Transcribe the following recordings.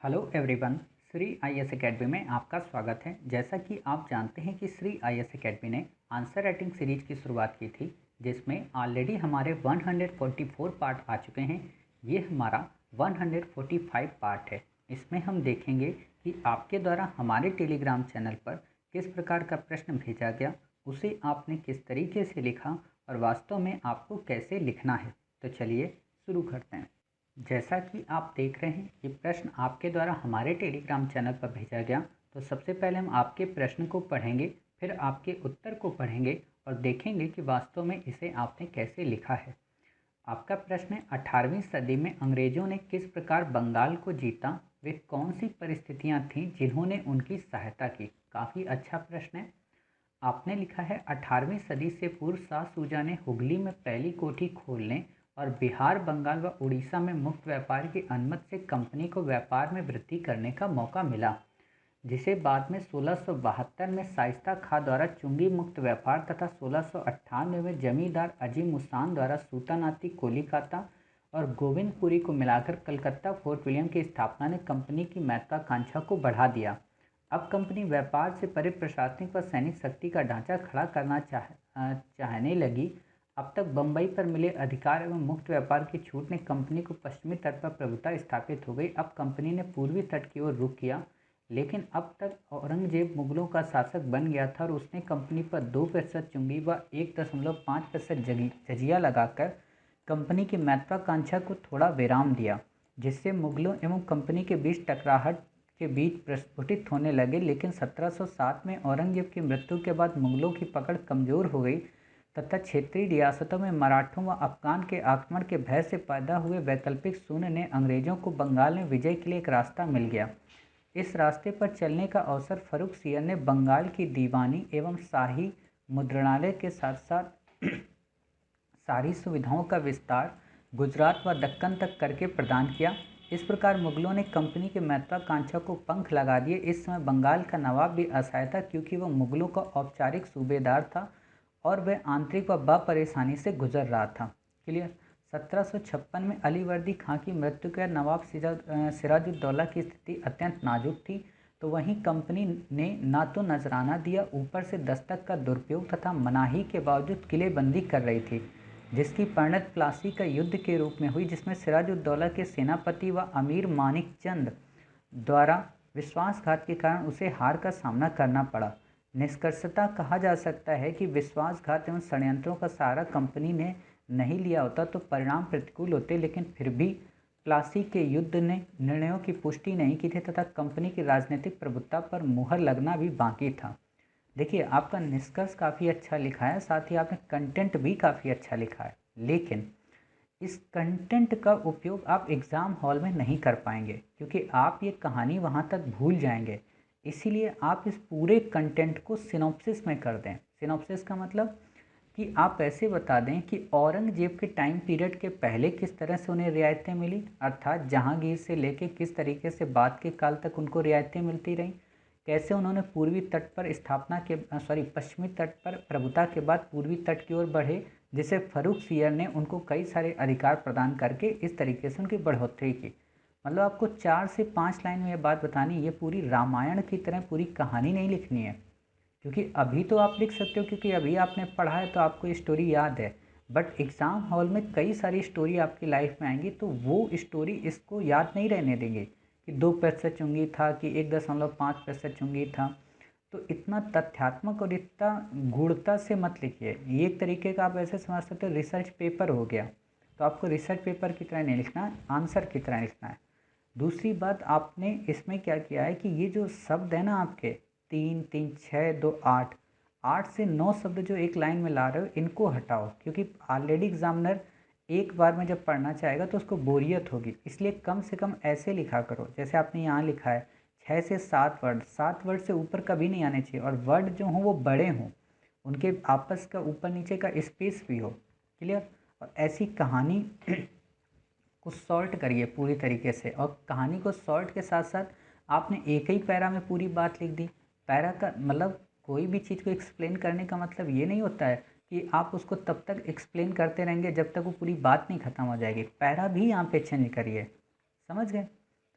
Hello everyone. Shri IAS academy में आपका स्वागत है। जैसा कि आप जानते हैं कि श्री आईएएस एकेडमी ने आंसर राइटिंग सीरीज की शुरुआत की थी, जिसमें ऑलरेडी हमारे 144 पार्ट आ चुके हैं। ये हमारा 145 पार्ट है। इसमें हम देखेंगे कि आपके द्वारा हमारे टेलीग्राम चैनल पर किस प्रकार का प्रश्न भेजा गया, उसे आपने किस तरीके से लिखा और वास्तव में आपको कैसे लिखना है। तो चलिए शुरू करते हैं। जैसा कि आप देख रहे हैं, ये प्रश्न आपके द्वारा हमारे टेलीग्राम चैनल पर भेजा गया। तो सबसे पहले हम आपके प्रश्न को पढ़ेंगे, फिर आपके उत्तर को पढ़ेंगे और देखेंगे कि वास्तव में इसे आपने कैसे लिखा है। आपका प्रश्न है, 18वीं सदी में अंग्रेजों ने किस प्रकार बंगाल को जीता, वे कौन सी परिस्थितियां थीं जिन्होंने उनकी सहायता की। काफ़ी अच्छा प्रश्न है। आपने लिखा है, 18वीं सदी से पूर्व शाह सूजा ने हुगली में पहली कोठी खोलने और बिहार, बंगाल व उड़ीसा में मुक्त व्यापार की अनुमति से कंपनी को व्यापार में वृद्धि करने का मौका मिला, जिसे बाद में 1672 में शाइस्ता खां द्वारा चुंगी मुक्त व्यापार तथा 1698 में जमींदार अजीम उसान द्वारा सूतानाती कोलिकाता और गोविंदपुरी को मिलाकर कलकत्ता फोर्ट विलियम की स्थापना ने कंपनी की महत्वाकांक्षा को बढ़ा दिया। अब कंपनी व्यापार से परे प्रशासनिक व सैनिक शक्ति का ढांचा खड़ा करना चाहने लगी। अब तक बम्बई पर मिले अधिकार एवं मुक्त व्यापार की छूट ने कंपनी को पश्चिमी तट पर प्रभुता स्थापित हो गई। अब कंपनी ने पूर्वी तट की ओर रुख किया, लेकिन अब तक औरंगजेब मुगलों का शासक बन गया था और उसने कंपनी पर 2% चुंगी व 1.5% जजिया लगाकर कंपनी की महत्वाकांक्षा को थोड़ा विराम दिया, जिससे मुगलों एवं कंपनी के बीच टकराहट के बीच प्रस्फुटित होने लगे। लेकिन 1707 में औरंगजेब की मृत्यु के बाद मुगलों की पकड़ कमजोर हो गई तथा क्षेत्रीय रियासतों में मराठों व अफगान के आक्रमण के भय से पैदा हुए वैकल्पिक शून्य ने अंग्रेजों को बंगाल में विजय के लिए एक रास्ता मिल गया। इस रास्ते पर चलने का अवसर फर्रुखसियर ने बंगाल की दीवानी एवं शाही मुद्रणालय के साथ साथ सारी सुविधाओं का विस्तार गुजरात व दक्कन तक करके प्रदान किया। इस प्रकार मुगलों ने कंपनी की महत्वाकांक्षा को पंख लगा दिए। इस समय बंगाल का नवाब भी असहाय था, क्योंकि वह मुगलों का औपचारिक सूबेदार था और वह आंतरिक व परेशानी से गुजर रहा था। क्लियर। 1756 में अलीवर्दी खां की मृत्यु के बाद नवाब सिराजुद्दौला की स्थिति अत्यंत नाजुक थी, तो वहीं कंपनी ने ना तो नजराना दिया, ऊपर से दस्तक का दुरुपयोग तथा मनाही के बावजूद किलेबंदी कर रही थी, जिसकी परिणत प्लासी का युद्ध के रूप में हुई, जिसमें सिराजुद्दौला के सेनापति व अमीर मानिक चंद द्वारा विश्वासघात के कारण उसे हार का सामना करना पड़ा। निष्कर्षतः कहा जा सकता है कि विश्वासघात एवं षड्यंत्रों का सहारा कंपनी ने नहीं लिया होता तो परिणाम प्रतिकूल होते, लेकिन फिर भी प्लासी के युद्ध ने निर्णयों की पुष्टि नहीं की थी तथा कंपनी की राजनीतिक प्रभुत्ता पर मुहर लगना भी बाकी था। देखिए, आपका निष्कर्ष काफ़ी अच्छा लिखा है, साथ ही आपने कंटेंट भी काफ़ी अच्छा लिखा है, लेकिन इस कंटेंट का उपयोग आप एग्ज़ाम हॉल में नहीं कर पाएंगे, क्योंकि आप ये कहानी वहाँ तक भूल जाएंगे। इसीलिए आप इस पूरे कंटेंट को सिनॉप्सिस में कर दें। सिनॉप्सिस का मतलब कि आप ऐसे बता दें कि औरंगजेब के टाइम पीरियड के पहले किस तरह से उन्हें रियायतें मिली, अर्थात जहांगीर से लेकर किस तरीके से बाद के काल तक उनको रियायतें मिलती रहीं, कैसे उन्होंने पूर्वी तट पर पश्चिमी तट पर प्रभुता के बाद पूर्वी तट की ओर बढ़े, जिसे फर्रुखसियर ने उनको कई सारे अधिकार प्रदान करके इस तरीके से उनकी बढ़ोतरी की। मतलब आपको 4 से 5 लाइन में ये बात बतानी, ये पूरी रामायण की तरह पूरी कहानी नहीं लिखनी है, क्योंकि अभी तो आप लिख सकते हो क्योंकि अभी आपने पढ़ा है तो आपको ये स्टोरी याद है, बट एग्ज़ाम हॉल में कई सारी स्टोरी आपकी लाइफ में आएंगी, तो वो स्टोरी इसको याद नहीं रहने देंगे कि 2 पैसे चुंगी था कि 1.5 पैसे चुंगी था। तो इतना तथ्यात्मक और इतना गूढ़ता से मत लिखिए। ये एक तरीके का आप ऐसे समझ सकते हो रिसर्च पेपर हो गया, तो आपको रिसर्च पेपर की तरह नहीं लिखना है, आंसर की तरह लिखना है। दूसरी बात, आपने इसमें क्या किया है कि ये जो शब्द है ना आपके 3 3 6 2 8 8 से 9 शब्द जो एक लाइन में ला रहे हो, इनको हटाओ, क्योंकि ऑलरेडी एग्जामिनर एक बार में जब पढ़ना चाहेगा तो उसको बोरियत होगी। इसलिए कम से कम ऐसे लिखा करो जैसे आपने यहाँ लिखा है 6 से 7 वर्ड, 7 वर्ड से ऊपर कभी नहीं आने चाहिए, और वर्ड जो हों वो बड़े हों, उनके आपस का ऊपर नीचे का स्पेस भी हो। क्लियर। और ऐसी कहानी को सॉर्ट करिए पूरी तरीके से, और कहानी को सॉर्ट के साथ साथ आपने एक ही पैरा में पूरी बात लिख दी। पैरा का मतलब कोई भी चीज़ को एक्सप्लेन करने का मतलब ये नहीं होता है कि आप उसको तब तक एक्सप्लेन करते रहेंगे जब तक वो पूरी बात नहीं ख़त्म हो जाएगी। पैरा भी यहाँ पे चेंज करिए, समझ गए।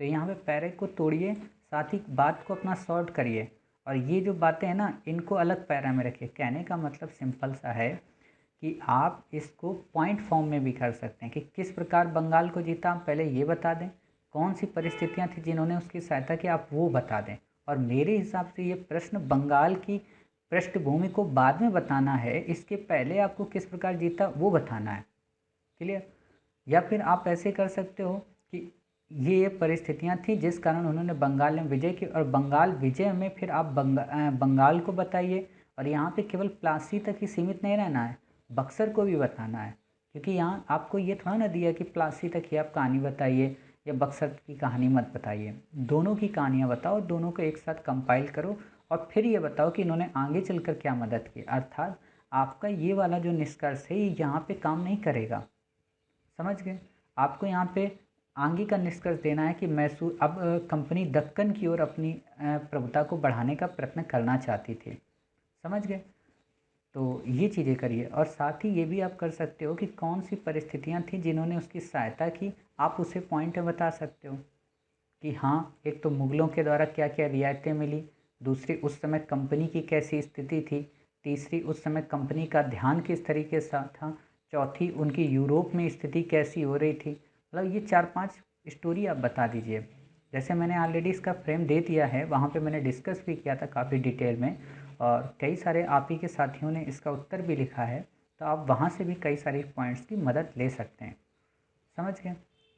तो यहाँ पे पैरे को तोड़िए, साथ ही बात को अपना सॉर्ट करिए और ये जो बातें हैं ना इनको अलग पैरा में रखिए। कहने का मतलब सिंपल सा है कि आप इसको पॉइंट फॉर्म में भी कर सकते हैं कि किस प्रकार बंगाल को जीता आप पहले ये बता दें, कौन सी परिस्थितियाँ थी जिन्होंने उसकी सहायता की आप वो बता दें। और मेरे हिसाब से ये प्रश्न बंगाल की पृष्ठभूमि को बाद में बताना है, इसके पहले आपको किस प्रकार जीता वो बताना है। क्लियर? या फिर आप ऐसे कर सकते हो कि ये परिस्थितियां थी जिस कारण उन्होंने बंगाल में विजय की, और बंगाल विजय में फिर आप बंगाल को बताइए। और यहाँ पे केवल प्लासी तक ही सीमित नहीं रहना है, बक्सर को भी बताना है, क्योंकि यहाँ आपको ये थोड़ा ना दिया कि प्लासी तक ही आप कहानी बताइए या बक्सर की कहानी मत बताइए। दोनों की कहानियाँ बताओ, दोनों को एक साथ कंपाइल करो और फिर ये बताओ कि इन्होंने आगे चलकर क्या मदद की। अर्थात आपका ये वाला जो निष्कर्ष है ये यहाँ पे काम नहीं करेगा। समझ गए? आपको यहाँ पे आगे का निष्कर्ष देना है कि मैसूर अब कंपनी दक्कन की ओर अपनी प्रभुता को बढ़ाने का प्रयत्न करना चाहती थी। समझ गए? तो ये चीज़ें करिए। और साथ ही ये भी आप कर सकते हो कि कौन सी परिस्थितियाँ थी जिन्होंने उसकी सहायता की, आप उसे पॉइंट में बता सकते हो कि हाँ, एक तो मुग़लों के द्वारा क्या क्या रियायतें मिली, दूसरी उस समय कंपनी की कैसी स्थिति थी, तीसरी उस समय कंपनी का ध्यान किस तरीके से था, चौथी उनकी यूरोप में स्थिति कैसी हो रही थी। मतलब ये 4-5 स्टोरी आप बता दीजिए। जैसे मैंने ऑलरेडी इसका फ्रेम दे दिया है, वहाँ पे मैंने डिस्कस भी किया था काफ़ी डिटेल में, और कई सारे आप ही के साथियों ने इसका उत्तर भी लिखा है, तो आप वहाँ से भी कई सारे पॉइंट्स की मदद ले सकते हैं। समझ गए?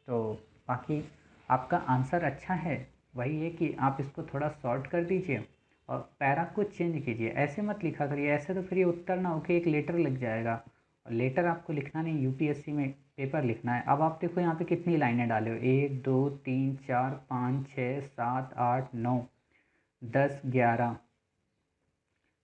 तो बाकी आपका आंसर अच्छा है, वही है कि आप इसको थोड़ा शॉर्ट कर दीजिए और पैरा को चेंज कीजिए। ऐसे मत लिखा करिए, ऐसे तो फिर ये उत्तर ना होके एक लेटर लग जाएगा, और लेटर आपको लिखना नहीं, यूपीएससी में पेपर लिखना है। अब आप देखो यहाँ पे कितनी लाइनें डाले हो, 1 2 3 4 5 6 7 8 9 10 11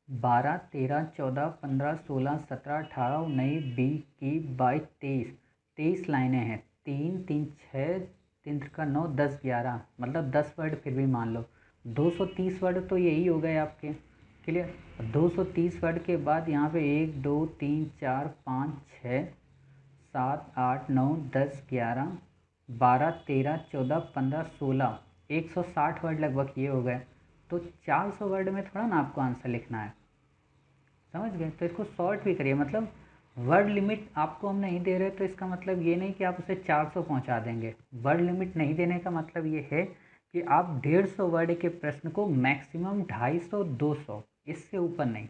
12 13 14 15 16 17 18 19 20 21 22 23 23 लाइनें हैं। 3 3 6 3 का 9 10 11, मतलब 10 वर्ड फिर भी मान लो। 230 वर्ड तो यही हो गए आपके। क्लियर? 230 वर्ड के बाद यहाँ पे 1 2 3 4 5 6 7 8 9 10 11 12 13 14 15 16, 160 वर्ड लगभग ये हो गए। तो 400 वर्ड में थोड़ा ना आपको आंसर लिखना है। समझ गए? तो इसको शॉर्ट भी करिए। मतलब वर्ड लिमिट आपको हम नहीं दे रहे, तो इसका मतलब ये नहीं कि आप उसे 400 पहुंचा देंगे। वर्ड लिमिट नहीं देने का मतलब ये है कि आप 150 वर्ड के प्रश्न को मैक्सिमम 250 200, इससे ऊपर नहीं।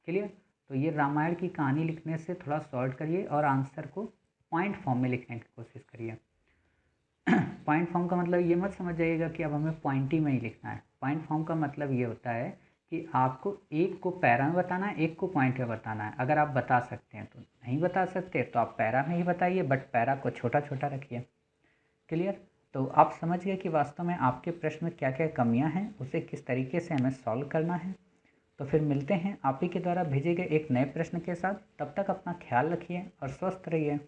क्लियर? तो ये रामायण की कहानी लिखने से थोड़ा शॉर्ट करिए और आंसर को पॉइंट फॉर्म में लिखने की कोशिश करिए। पॉइंट फॉर्म का मतलब ये मत समझ जाइएगा कि अब हमें पॉइंट ही में ही लिखना है। पॉइंट फॉर्म का मतलब ये होता है कि आपको एक को पैरा में बताना है, एक को पॉइंट में बताना है। अगर आप बता सकते हैं तो, नहीं बता सकते तो आप पैरा में ही बताइए, बट पैरा को छोटा छोटा रखिए। क्लियर? तो आप समझ गए कि वास्तव में आपके प्रश्न में क्या क्या कमियां हैं, उसे किस तरीके से हमें सॉल्व करना है। तो फिर मिलते हैं आप ही के द्वारा भेजे गए एक नए प्रश्न के साथ। तब तक अपना ख्याल रखिए और स्वस्थ रहिए।